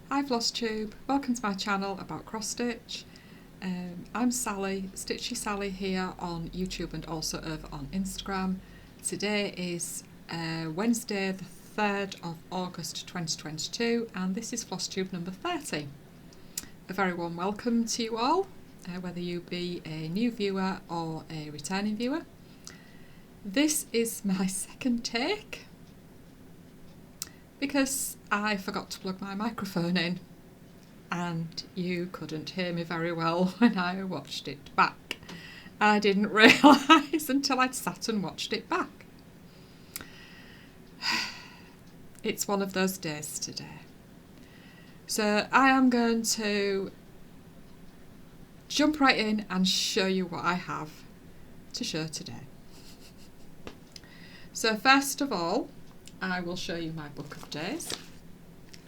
Hi Floss Tube, welcome to my channel about cross stitch. I'm Sally, StitchySally here on YouTube and also over on Instagram. Today is Wednesday the 3rd of August 2022 and this is Floss Tube number 30. A very warm welcome to you all, whether you be a new viewer or a returning viewer. This is my second take because I forgot to plug my microphone in and you couldn't hear me very well when I watched it back. I didn't realise until I'd sat and watched it back. It's one of those days today. So I am going to jump right in and show you what I have to show today. So first of all, I will show you my book of days.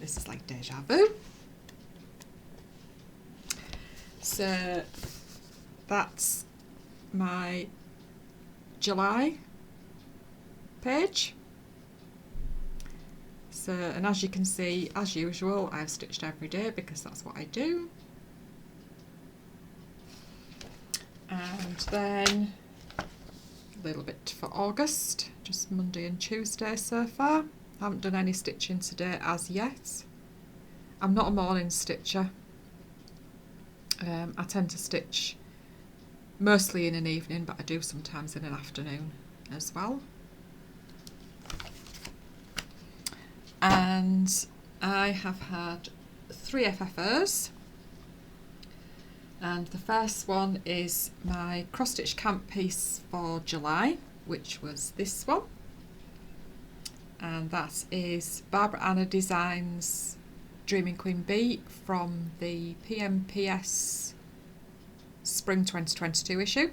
This is like deja vu. So that's my July page. So, and as you can see, as usual, I've stitched every day because that's what I do. And then a little bit for August, just Monday and Tuesday so far. I haven't done any stitching today as yet. I'm not a morning stitcher. I tend to stitch mostly in an evening, but I do sometimes in an afternoon as well. And I have had 3 FFOs. And the first one is my cross stitch camp piece for July, which was this one. And that is Barbara Anna Designs Dreaming Queen Bee from the PMPS Spring 2022 issue.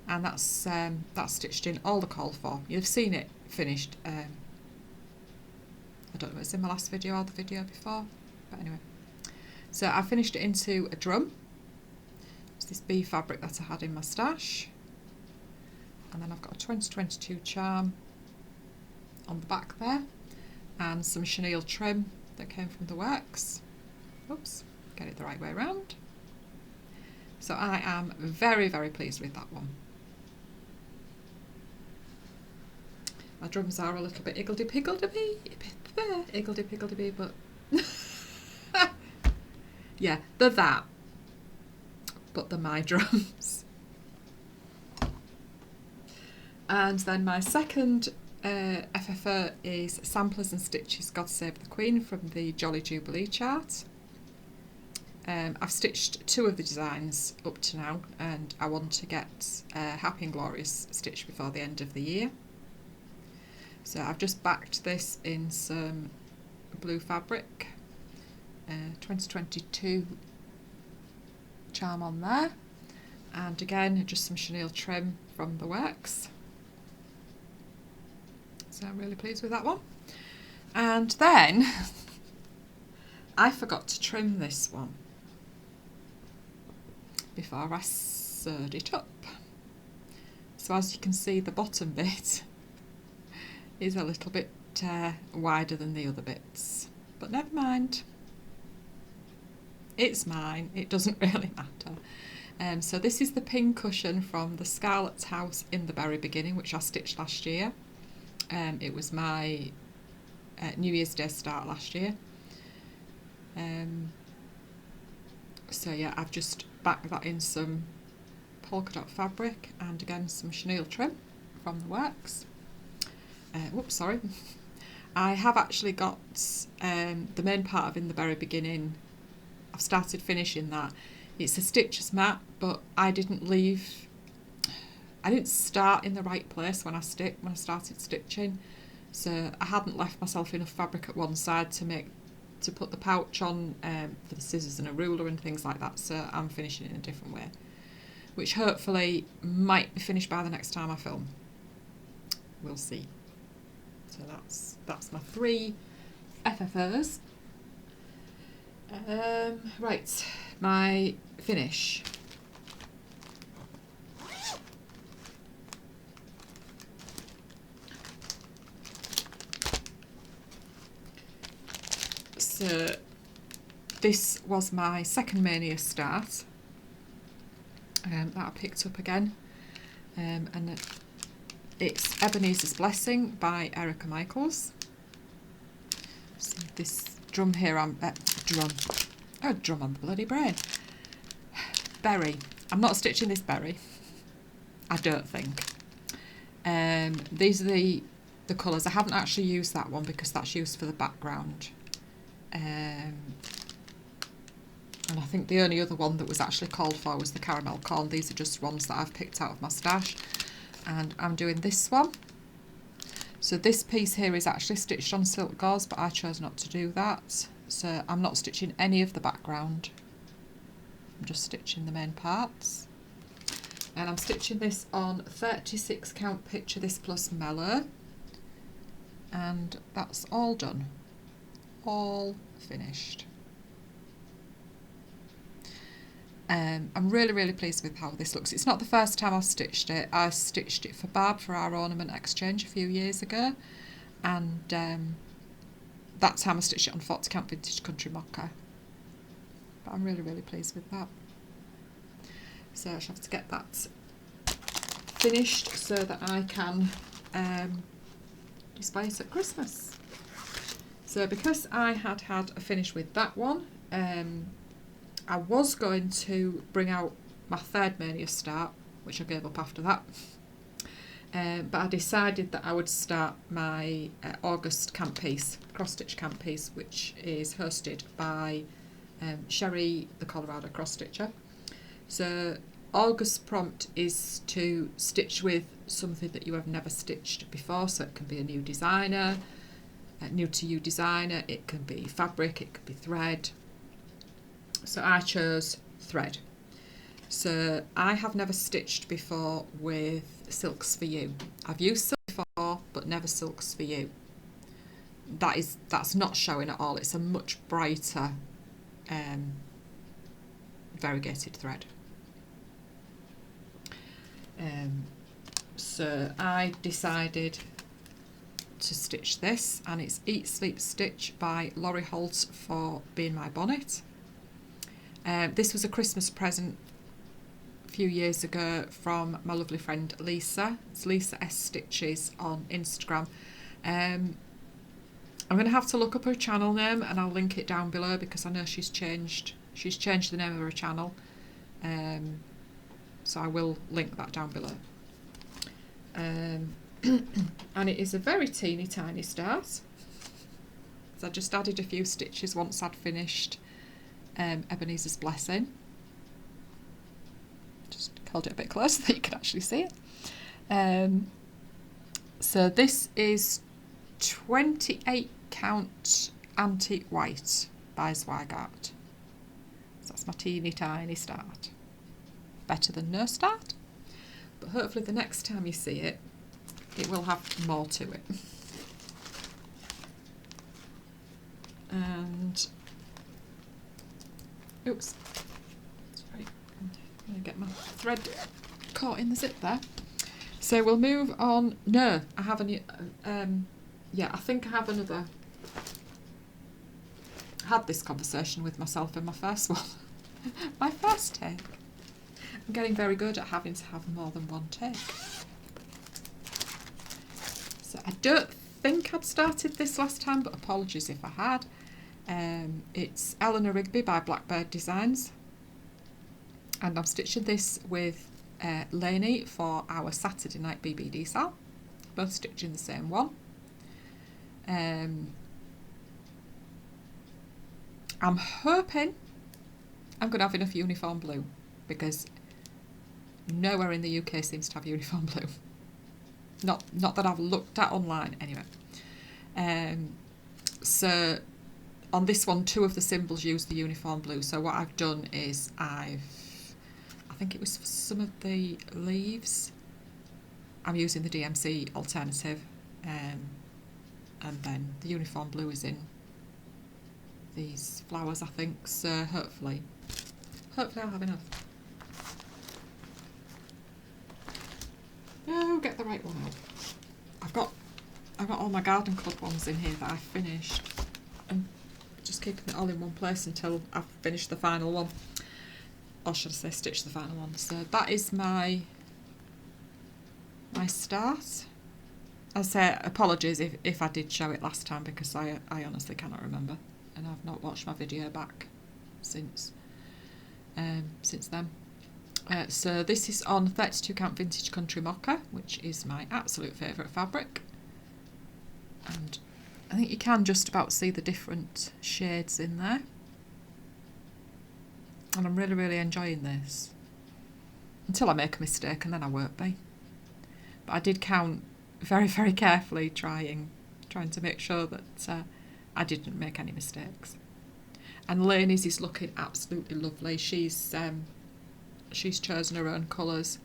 And that's stitched in all the call for. You've seen it finished. I don't know if it's in my last video or the video before, but anyway. So I finished it into a drum. It's this bee fabric that I had in my stash. And then I've got a 2022 charm on the back there and some chenille trim that came from the works. Oops, get it the right way around. So I am very, very pleased with that one. My drums are a little bit higgledy-piggledy-bee, but yeah, they're that, but they're my drums. And then my second FFO is Samplers and Stitches God Save the Queen from the Jolly Jubilee chart. I've stitched 2 of the designs up to now and I want to get Happy and Glorious stitched before the end of the year. So I've just backed this in some blue fabric, 2022 charm on there, and again just some chenille trim from the works. So I'm really pleased with that one. And then I forgot to trim this one before I sewed it up. So as you can see, the bottom bit is a little bit wider than the other bits, but never mind. It's mine, it doesn't really matter. So this is the pincushion from the Scarlett's house in the very beginning, which I stitched last year. It was my New Year's Day start last year. So yeah, I've just backed that in some polka dot fabric and again some chenille trim from the works. Whoops, sorry. I have actually got the main part of In the Very Beginning. I've started finishing that. It's a stitcher's mat, but I didn't start in the right place when I started stitching, so I hadn't left myself enough fabric at one side to put the pouch on for the scissors and a ruler and things like that, so I'm finishing it in a different way, which hopefully might be finished by the next time I film. We'll see. So that's my 3 FFOs. Right, my finish. So this was my second Mania start that I picked up again, and it's Ebenezer's Blessing by Erica Michaels. See this drum here, drum on the bloody brain. Berry. I'm not stitching this berry, I don't think. These are the colours. I haven't actually used that one because that's used for the background. And I think the only other one that was actually called for was the caramel corn. These are just ones that I've picked out of my stash. And I'm doing this one. So this piece here is actually stitched on silk gauze, but I chose not to do that. So I'm not stitching any of the background. I'm just stitching the main parts. And I'm stitching this on 36 count Picture This Plus Mellow. And that's all done. All finished. I'm really pleased with how this looks. It's not the first time I've stitched it. I stitched it for Barb for our ornament exchange a few years ago, and that time I stitched it on 40 count Vintage Country Mocha. But I'm really pleased with that. So I shall have to get that finished so that I can display it at Christmas. So because I had a finish with that one, I was going to bring out my third Mania start, which I gave up after that. But I decided that I would start my August camp piece, cross stitch camp piece, which is hosted by Sherry, the Colorado cross stitcher. So August prompt is to stitch with something that you have never stitched before. So it can be a new designer, new to you designer. It can be fabric, it could be thread. So I chose thread. So I have never stitched before with Silks for You. I've used silk before, but never Silks for You. That's not showing at all. It's a much brighter variegated thread. So I decided to stitch this, and it's Eat Sleep Stitch by Laurie Holt for Being My Bonnet. This was a Christmas present a few years ago from my lovely friend Lisa. It's Lisa S Stitches on Instagram. I'm going to have to look up her channel name, and I'll link it down below because I know she's changed the name of her channel. So I will link that down below. And it is a very teeny tiny start. So I just added a few stitches once I'd finished Ebenezer's Blessing. Just held it a bit closer so that you can actually see it. So this is 28 count Antique White by Zweigart. So that's my teeny tiny start. Better than no start, but hopefully the next time you see it, it will have more to it. And oops, sorry, I'm going to get my thread caught in the zip there. So we'll move on. No, I have any. Yeah, I think I have another. I had this conversation with myself in my first one, my first take. I'm getting very good at having to have more than one take. So I don't think I'd started this last time, but apologies if I had. It's Eleanor Rigby by Blackbird Designs, and I'm stitching this with Lainey for our Saturday night BBD sale. Both stitching the same one. I'm hoping I'm going to have enough uniform blue, because nowhere in the UK seems to have uniform blue. Not that I've looked at online anyway. So on this one, 2 of the symbols use the uniform blue. So what I've done is I think it was for some of the leaves, I'm using the DMC alternative, and then the uniform blue is in these flowers, I think. So hopefully I'll have enough. No, get the right one out. I've got all my garden club ones in here that I finished, and just keeping it all in one place until I've finished the final one, or should I say stitch the final one. So that is my start. I say apologies if I did show it last time, because I honestly cannot remember, and I've not watched my video back since then. So this is on 32 count vintage country mocha, which is my absolute favourite fabric, and I think you can just about see the different shades in there, and I'm really enjoying this until I make a mistake, and then I won't be. But I did count very carefully, trying to make sure that I didn't make any mistakes. And Lainey's is looking absolutely lovely. She's chosen her own colours.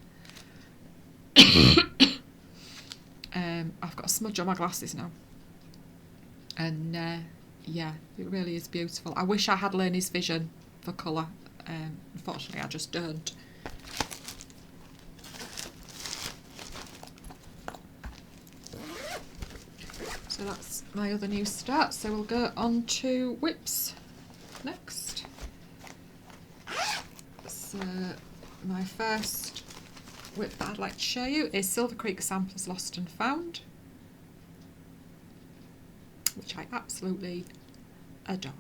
I've got a smudge on my glasses now, and yeah, it really is beautiful. I wish I had Lainey's vision for colour. Unfortunately, I just don't. So that's my other new start. So we'll go on to whips next. So my first whip that I'd like to show you is Silver Creek Samplers Lost and Found, which I absolutely adore.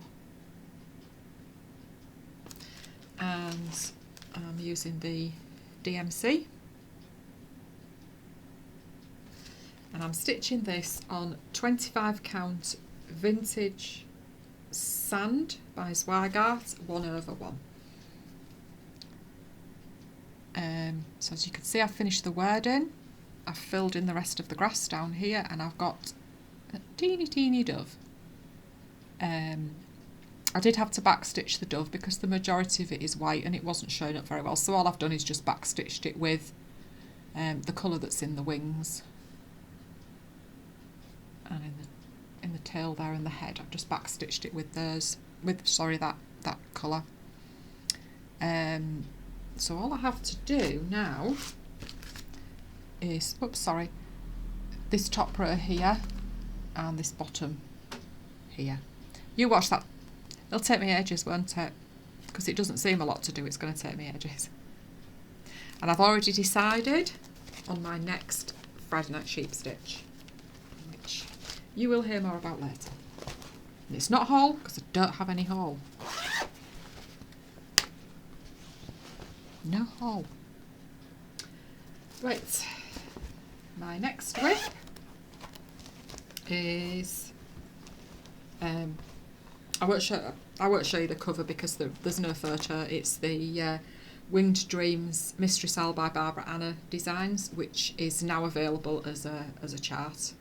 And I'm using the DMC, and I'm stitching this on 25 count vintage sand by Zweigart 1/1. So as you can see, I've finished the wording, I've filled in the rest of the grass down here, and I've got a teeny dove. I did have to backstitch the dove because the majority of it is white and it wasn't showing up very well, so all I've done is just backstitched it with the colour that's in the wings and in the tail there and the head. I've just backstitched it with that colour. So all I have to do now is, this top row here and this bottom here. You watch that. It'll take me ages, won't it? Because it doesn't seem a lot to do, it's going to take me ages. And I've already decided on my next Friday night sheep stitch, which you will hear more about later. And it's not haul, because I don't have any haul. No haul. Right, my next whip is I won't show you the cover because there's no photo. It's the Winged Dreams Mystery Cell by Barbara Anna Designs, which is now available as a chart,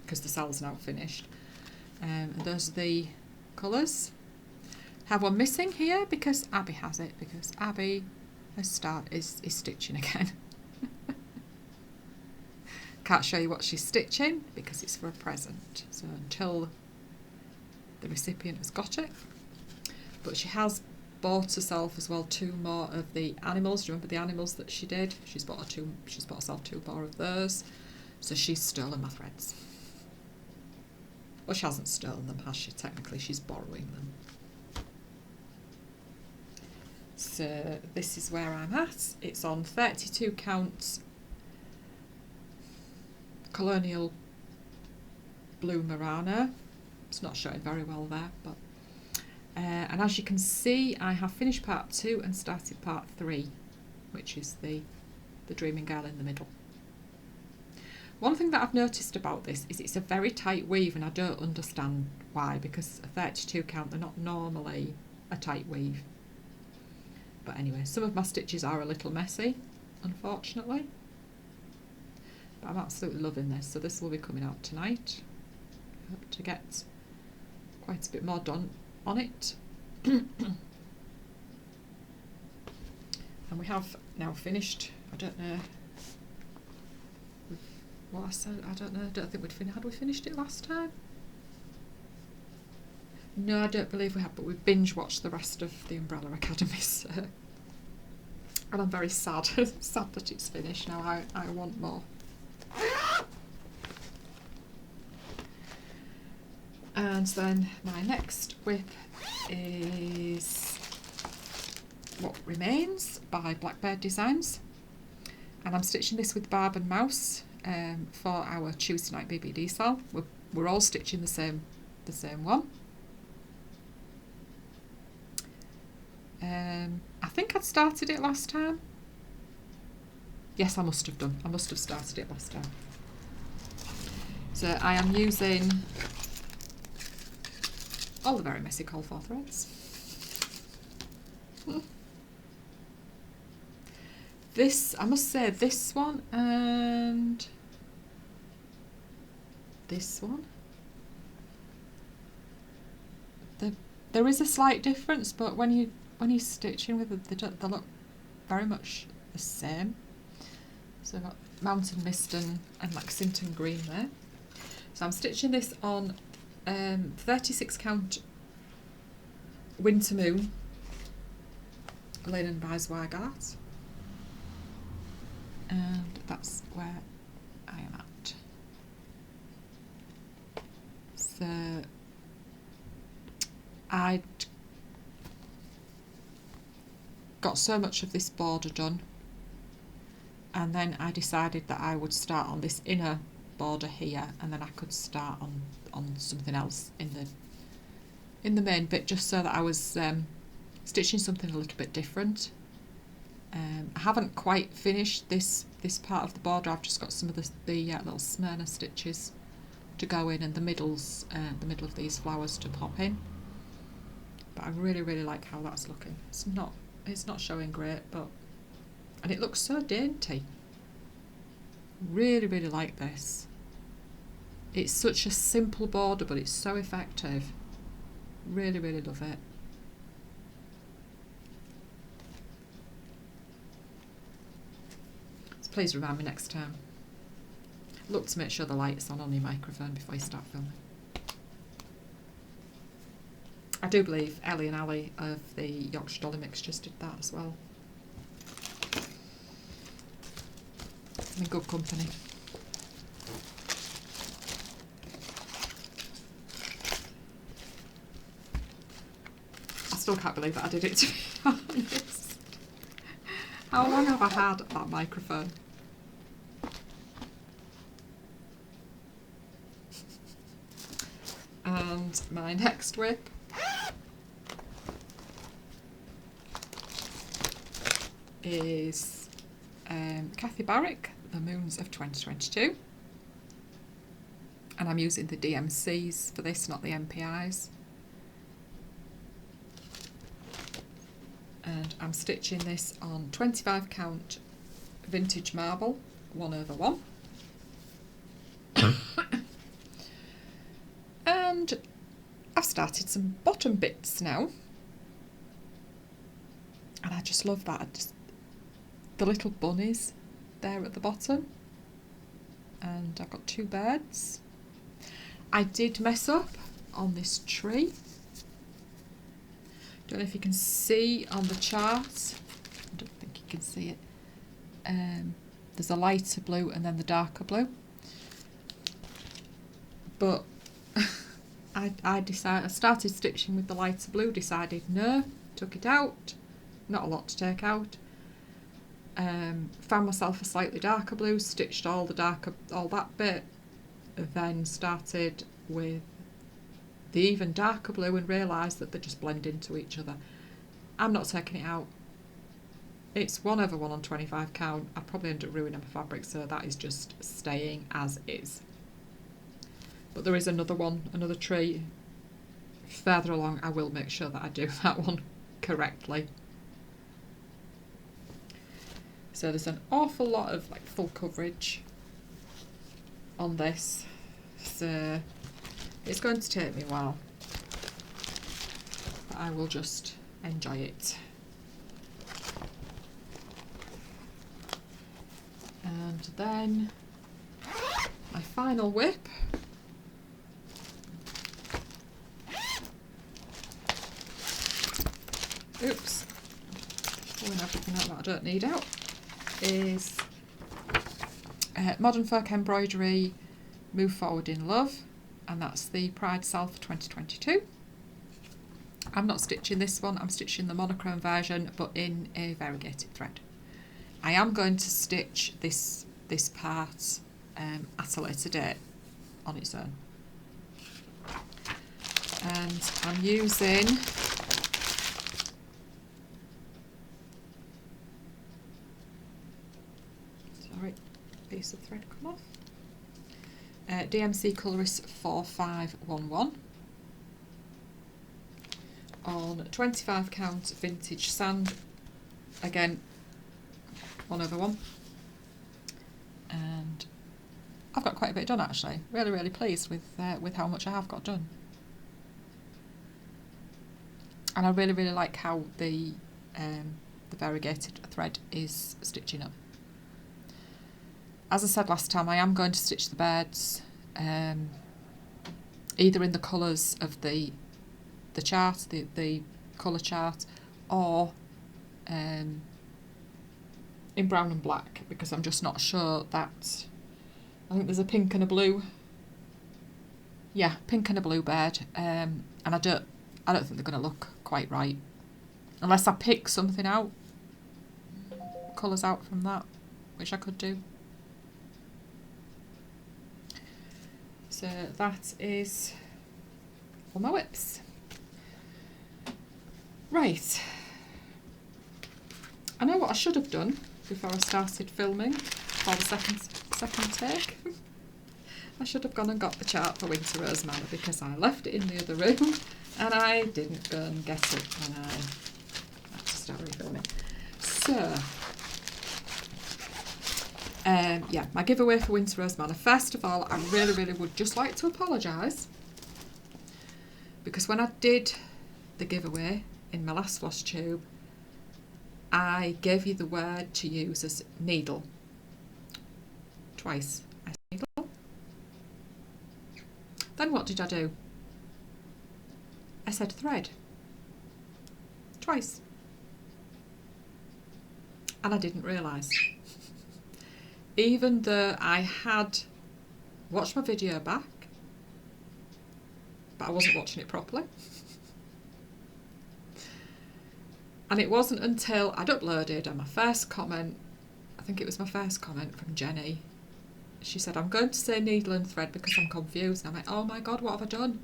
because the cell's now finished. And those are the colours. Have one missing here because Abby has it, because Abby, her start is stitching again. Can't show you what she's stitching because it's for a present, so until the recipient has got it. But she has bought herself as well 2 more of the animals. Do you remember the animals that she did? She's bought herself 2 more of those. So she's stolen my threads. Well, she hasn't stolen them, has she? Technically, she's borrowing them. So this is where I'm at. It's on 32 count Colonial Blue Murano. It's not showing very well there, but and as you can see, I have finished part 2 and started part 3, which is the Dreaming Girl in the middle. One thing that I've noticed about this is it's a very tight weave, and I don't understand why, because a 32 count, they're not normally a tight weave. But anyway, some of my stitches are a little messy, unfortunately. But I'm absolutely loving this, so this will be coming out tonight. I hope to get quite a bit more done on it. And we have now finished, I don't know what I said, I don't know, I don't think we'd finished. Had we finished it last time? No, I don't believe we have, but we binge watched the rest of the Umbrella Academy, so. And I'm very sad, sad that it's finished now. I want more. And then my next whip is What Remains by Blackbird Designs, and I'm stitching this with Barb and Mouse for our Tuesday night BBD sale. We're all stitching the same one. I think I'd started it last time. Yes, I must have done. I must have started it last time. So I am using all the Very Messy Call for threads. This, I must say, this one and this one. There is a slight difference, but when you're stitching with them, they look very much the same. So I've got Mountain Mist and Lexington Green there. So I'm stitching this on 36 count Winter Moon linen by Zweigart, and that's where I am at. So I'd got so much of this border done, and then I decided that I would start on this inner border here, and then I could start on something else in the main bit, just so that I was stitching something a little bit different. I haven't quite finished this part of the border. I've just got some of the little Smyrna stitches to go in, and the middle of these flowers to pop in. But I really like how that's looking. It's not showing great, and it looks so dainty. Really like this. It's such a simple border, but it's so effective. Really love it. So please remind me next time. Look to make sure the light's on your microphone before you start filming. I do believe Ellie and Ali of the Yorkshire Dolly Mixtures did that as well. I'm in good company. I still can't believe that I did it, to be honest. How long have I had that microphone? And my next whip is Kathy Barrick, The Moons of 2022, and I'm using the DMCs for this, not the MPIs, and I'm stitching this on 25 count vintage marble 1/1, and I've started some bottom bits now, and I just love that. The little bunnies there at the bottom, and I've got two birds. I did mess up on this tree. Don't know if you can see on the chart. I don't think you can see it. There's a lighter blue and then the darker blue, but I started stitching with the lighter blue, decided no, took it out, not a lot to take out. Found myself a slightly darker blue, stitched all that bit, then started with the even darker blue and realised that they just blend into each other. I'm not taking it out. It's 1/1 on 25 count. I'd probably end up ruining my fabric, so that is just staying as is. But there is another tree further along. I will make sure that I do that one correctly. So there's an awful lot of full coverage on this, so it's going to take me a while, but I will just enjoy it. And then my final whip pulling everything out that I don't need out, is Modern Folk Embroidery Move Forward in Love. and that's the Pride Self 2022. I'm not stitching this one, I'm stitching the monochrome version, but in a variegated thread. I am going to stitch this part at a later date on its own. And I'm using piece of thread come off. DMC Colorist 4511 on 25 count vintage sand, again 1/1, and I've got quite a bit done actually. Really pleased with how much I have got done, and I really like how the variegated thread is stitching up. As I said last time, I am going to stitch the birds either in the colours of the chart, the colour chart, or in brown and black, because I'm just not sure that, I think there's a pink and a blue, yeah, pink and a blue bird, and I don't think they're going to look quite right unless I pick something out, colours out from that, which I could do. So that is all my whips. Right, I know what I should have done before I started filming for the second take. I should have gone and got the chart for Winter Rose Manor, because I left it in the other room and I didn't go and get it when I had to start refilming. So yeah, my giveaway for Winter Rose Manor. First of all, I really would just like to apologise, because when I did the giveaway in my last Floss Tube, I gave you the word to use as needle twice. I said needle. Then what did I do? I said thread twice, and I didn't realise. Even though I had watched my video back, but I wasn't watching it properly. And it wasn't until I'd uploaded and my first comment, I think it was my first comment from Jenny, she said, I'm going to say needle and thread because I'm confused. And I'm like, oh my God, what have I done?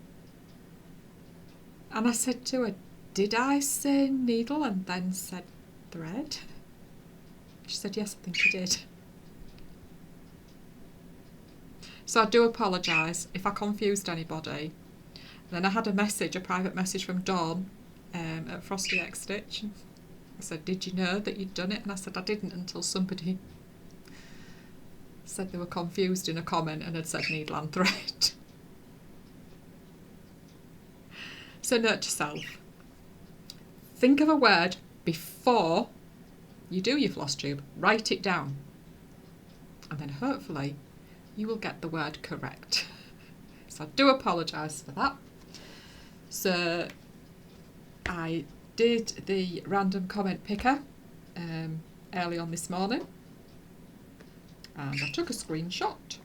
And I said to her, did I say needle and then said thread? She said, yes, I think you did. So I do apologise if I confused anybody. And then I had a private message from Dawn at Frosty X Stitch. I said, did you know that you'd done it? And I said, I didn't, until somebody said they were confused in a comment and had said needle and thread. So note to self, think of a word before you do your floss tube, write it down, and then hopefully you will get the word correct. So I do apologise for that. So I did the random comment picker early on this morning, and I took a screenshot,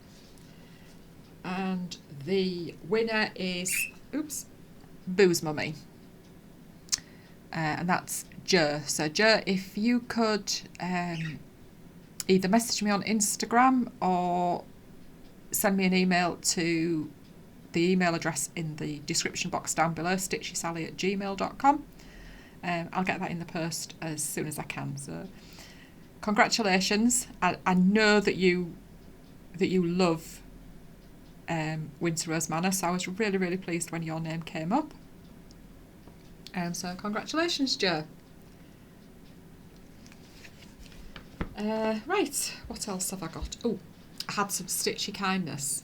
and the winner is, Booze Mummy, and that's Joe. So Joe, if you could either message me on Instagram or send me an email to the email address in the description box down below, StitchySally@gmail.com. I'll get that in the post as soon as I can. So congratulations. I know that you love Winter Rose Manor, so I was really pleased when your name came up. So congratulations, Joe. Right, what else have I got? Oh, I had some Stitchy Kindness.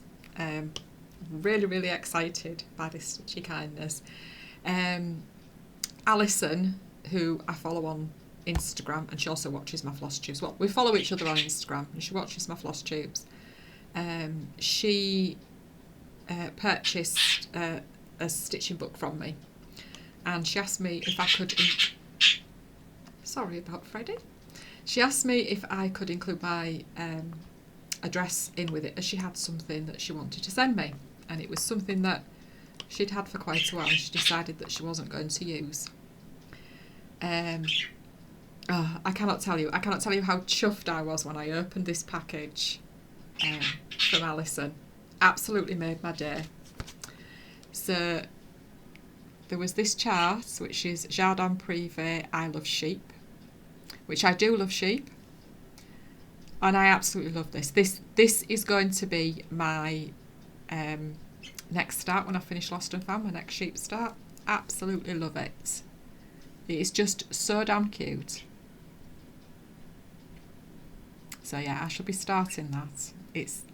Really excited by this Stitchy Kindness. Alison, who I follow on Instagram, and she also watches my floss tubes. Well, we follow each other on Instagram, and she watches my floss tubes. She purchased a stitching book from me, and she asked me if I could. Sorry about Freddie. She asked me if I could include my address in with it, as she had something that she wanted to send me. and it was something that she'd had for quite a while and she decided that she wasn't going to use. I cannot tell you how chuffed I was when I opened this package from Alison. Absolutely made my day. So there was this chart, which is Jardin Privé, I love sheep, which I do love sheep, and I absolutely love this. This is going to be my next start when I finish Lost and Found, my next sheep start. Absolutely love it. It is just so damn cute. So yeah, I shall be starting that.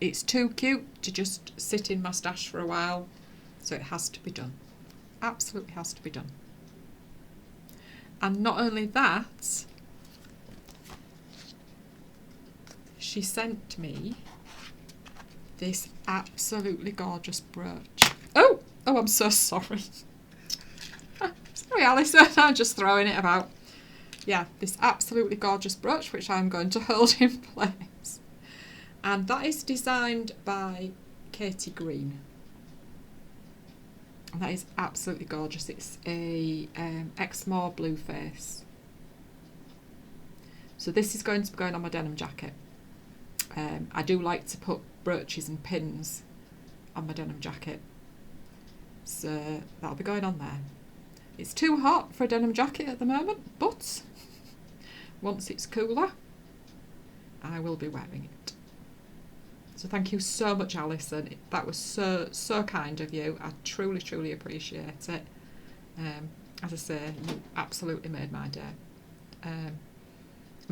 It's too cute to just sit in my stash for a while, so it has to be done. Absolutely has to be done. And not only that, she sent me this absolutely gorgeous brooch. Oh, I'm so sorry. Sorry, Alison, I'm just throwing it about. Yeah, this absolutely gorgeous brooch, which I'm going to hold in place. And that is designed by Katie Green. And that is absolutely gorgeous. It's a Exmoor blue face. So this is going to be going on my denim jacket. I do like to put brooches and pins on my denim jacket. So that'll be going on there. It's too hot for a denim jacket at the moment, but once it's cooler, I will be wearing it. So thank you so much, Alison. That was so kind of you. I truly appreciate it. As I say, you absolutely made my day. And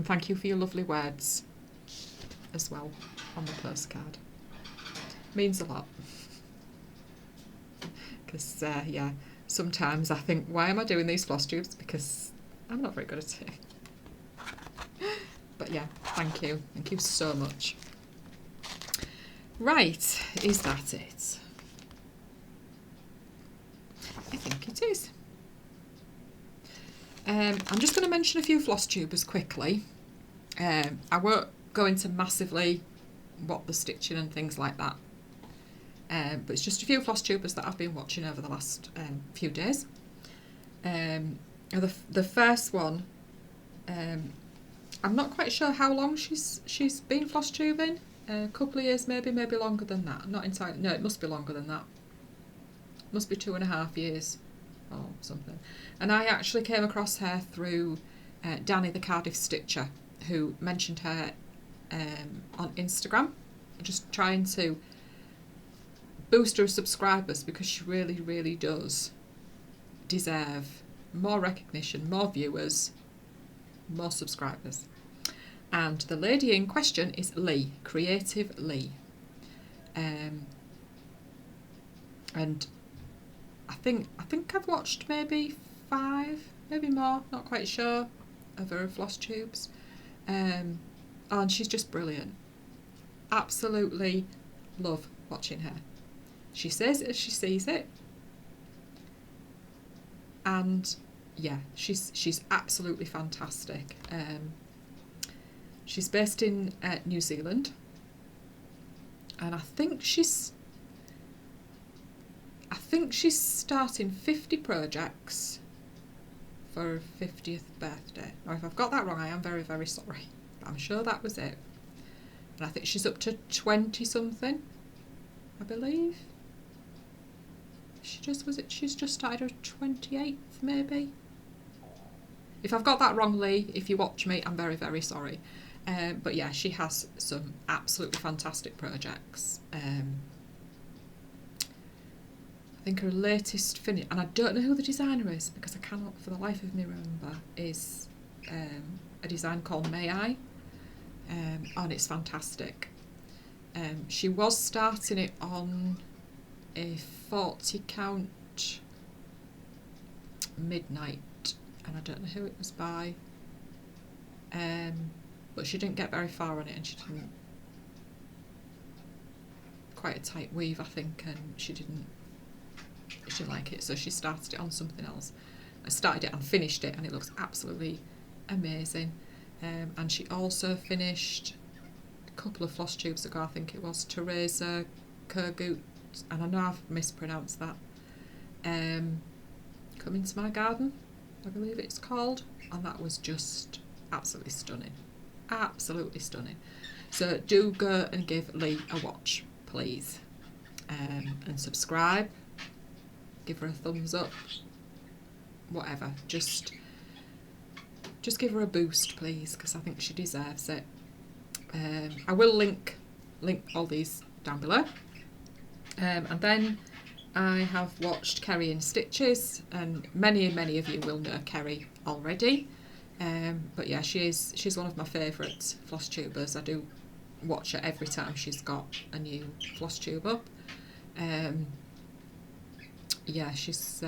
thank you for your lovely words as well on the postcard. Means a lot. Because yeah, sometimes I think, why am I doing these floss tubes? Because I'm not very good at it. But yeah, thank you so much. Right, is that it? I think it is. I'm just going to mention a few Flosstubers quickly. I won't go into massively what the stitching and things like that. But it's just a few Flosstubers that I've been watching over the last few days. The first one, I'm not quite sure how long she's been floss tubing. A couple of years, maybe longer than that. Not entirely. No, it must be longer than that. Must be 2.5 years or something. And I actually came across her through Danny the Cardiff Stitcher, who mentioned her on Instagram, just trying to boost her subscribers, because she really does deserve more recognition, more viewers, more subscribers. And the lady in question is Lee, Creative Lee. And I think I've watched maybe 5, maybe more, not quite sure, of her floss tubes. And she's just brilliant. Absolutely love watching her. She says it as she sees it. And yeah, she's absolutely fantastic. She's based in New Zealand, and I think she's starting 50 projects for her 50th birthday. Now, if I've got that wrong, I am very sorry, but I'm sure that was it. And I think she's up to 20 something, I believe. She's just started her 28th, maybe. If I've got that wrong, Lee, if you watch me, I'm very sorry. But yeah, she has some absolutely fantastic projects. I think her latest finish, and I don't know who the designer is because I cannot for the life of me remember, is a design called May I, and it's fantastic. She was starting it on a 40 count midnight, and I don't know who it was by. But she didn't get very far on it, and she didn't, quite a tight weave I think, and she didn't like it, so she started it on something else. I started it and finished it, and it looks absolutely amazing. And she also finished a couple of floss tubes ago, I think it was, Teresa Kurgut and I know I've mispronounced that, Come Into My Garden, I believe it's called, and that was just absolutely stunning. Absolutely stunning. So do go and give Lee a watch, please, and subscribe, give her a thumbs up, whatever, just give her a boost, please, because I think she deserves it. I will link all these down below. And then I have watched Kerry in Stitches, and many of you will know Kerry already. But yeah, she's one of my favourite Flosstubers. I do watch her every time she's got a new floss tube up. Yeah, she's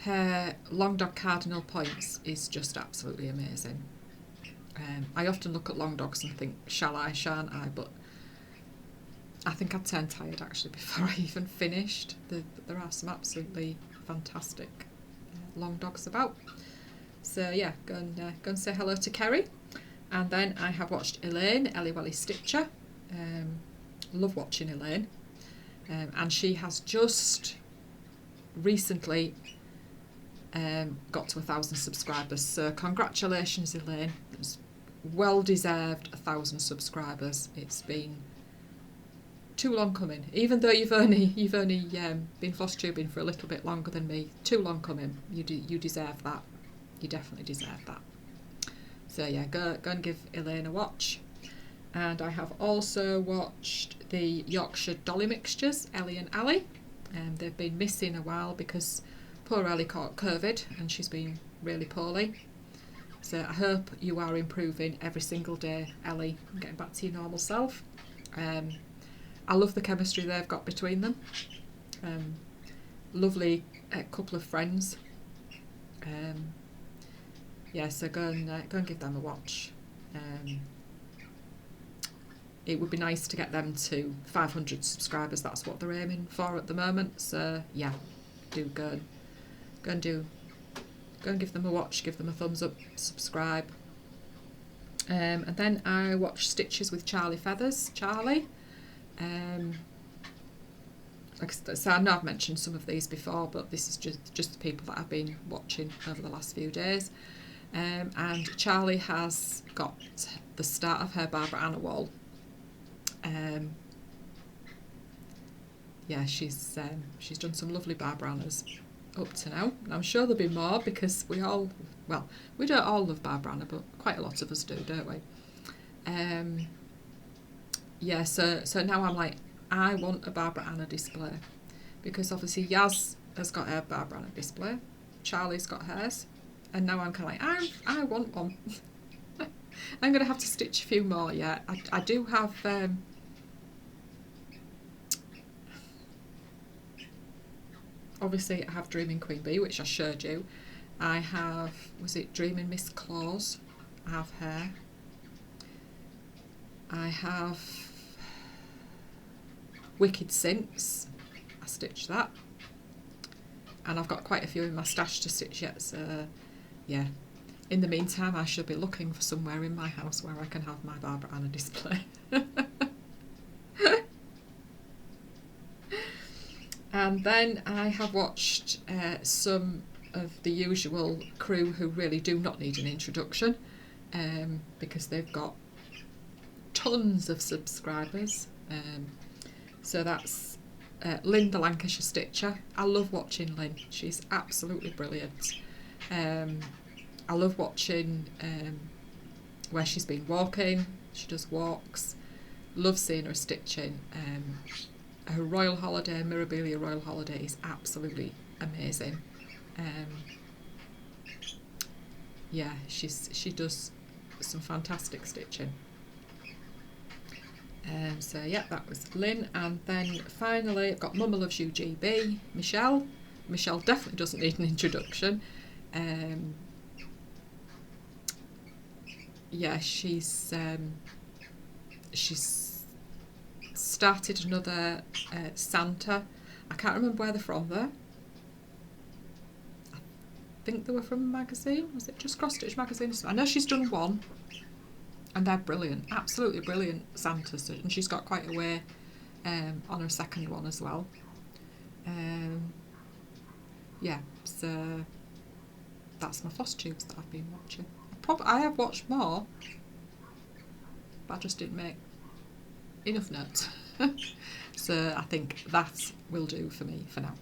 her long dog cardinal points is just absolutely amazing. I often look at long dogs and think, shall I, shan't I? But I think I'd turn tired actually before I even finished. There are some absolutely fantastic long dogs about. So yeah, go and say hello to Kerry. And then I have watched Elaine, Ellie Welly Stitcher. Love watching Elaine. And she has just recently got to 1,000 subscribers. So congratulations, Elaine. It's well deserved 1,000 subscribers. It's been too long coming. Even though you've only been floss tubing for a little bit longer than me, too long coming. You deserve that. You definitely deserve that. So yeah, go and give Elaine a watch. And I have also watched the Yorkshire Dolly Mixtures, Ellie and Ali. They've been missing a while because poor Ellie caught COVID and she's been really poorly. So I hope you are improving every single day, Ellie, and getting back to your normal self. I love the chemistry they've got between them. Lovely couple of friends. Yeah, so go and give them a watch. It would be nice to get them to 500 subscribers. That's what they're aiming for at the moment. So yeah, do go and give them a watch, give them a thumbs up, subscribe. And then I watched Stitches with Charlie Feathers, Charlie. So I know I've mentioned some of these before, but this is just the people that I've been watching over the last few days. And Charlie has got the start of her Barbara Anna wall. Yeah, she's done some lovely Barbara Annas up to now. And I'm sure there'll be more because we don't all love Barbara Anna, but quite a lot of us do, don't we? Yeah, so now I'm like, I want a Barbara Anna display, because obviously Yaz has got her Barbara Anna display, Charlie's got hers, and now I'm kind of like, I want one. I'm going to have to stitch a few more, yeah. I do have obviously I have Dreaming Queen Bee, which I showed you. I have, was it Dreaming Miss Claus? I have her. I have Wicked Since. I stitched that. And I've got quite a few in my stash to stitch yet, so yeah. In the meantime, I should be looking for somewhere in my house where I can have my Barbara Anna display. And then I have watched some of the usual crew who really do not need an introduction, because they've got tons of subscribers. So that's Lynn the Lancashire Stitcher. I love watching Lynn. She's absolutely brilliant. I love watching where she's been walking. She does walks. Love seeing her stitching. Her Royal Holiday, Mirabilia Royal Holiday, is absolutely amazing. Yeah, she does some fantastic stitching. So yeah, that was Lynn. And then finally I've got Mama Loves You GB, Michelle. Michelle definitely doesn't need an introduction. Yeah, she's started another Santa. I can't remember where they're from though. I think they were from a magazine. Was it just Cross Stitch magazine? I know she's done one, and they're brilliant, absolutely brilliant Santas, and she's got quite a way on a second one as well. Yeah, so that's my floss tubes that I've been watching. I have watched more, but I just didn't make enough notes. So I think that will do for me for now.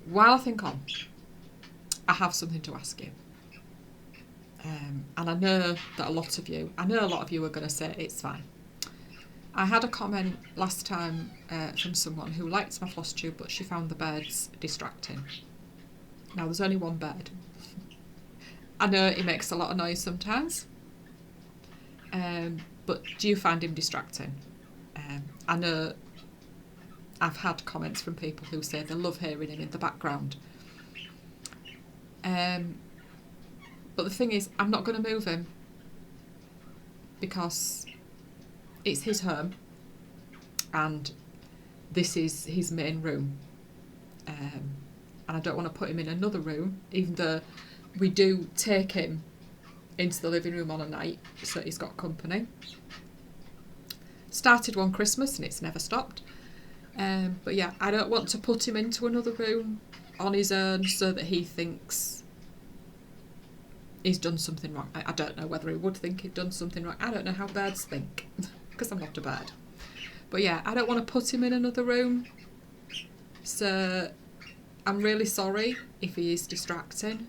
While I think on, I have something to ask you. And I know that a lot of you are going to say it's fine. I had a comment last time from someone who liked my floss tube, but she found the birds distracting. Now, there's only one bird. I know it makes a lot of noise sometimes, but do you find him distracting? I know I've had comments from people who say they love hearing him in the background. But the thing is, I'm not going to move him because it's his home and this is his main room. And I don't want to put him in another room, even though we do take him into the living room on a night so he's got company. Started one Christmas and it's never stopped. But yeah, I don't want to put him into another room on his own so that he thinks he's done something wrong. I don't know whether he would think he'd done something wrong. I don't know how birds think because I'm not a bird. But yeah, I don't want to put him in another room. So I'm really sorry if he is distracting,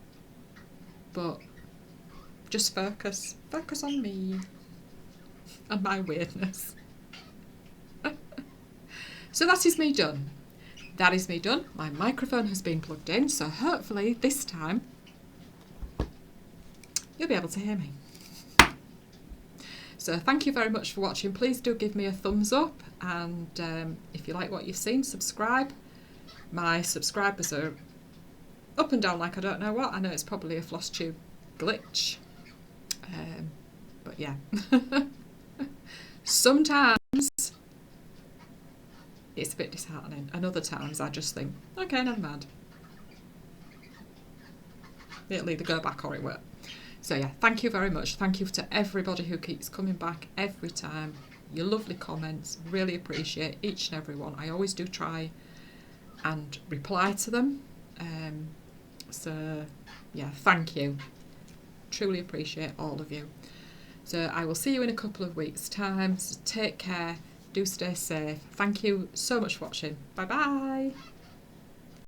but just focus on me and my weirdness. So that is me done. That is me done. My microphone has been plugged in, so hopefully this time you'll be able to hear me. So thank you very much for watching. Please do give me a thumbs up, and if you like what you've seen, subscribe. My subscribers are up and down like I don't know what. I know it's probably a floss tube glitch, but yeah. Sometimes it's a bit disheartening, and other times I just think, okay, never mind. It'll either go back or it won't. So yeah, thank you very much. Thank you to everybody who keeps coming back every time. Your lovely comments, really appreciate each and every one. I always do try and reply to them. So yeah, thank you. Truly appreciate all of you. So I will see you in a couple of weeks' time. So take care. Do stay safe. Thank you so much for watching. Bye bye.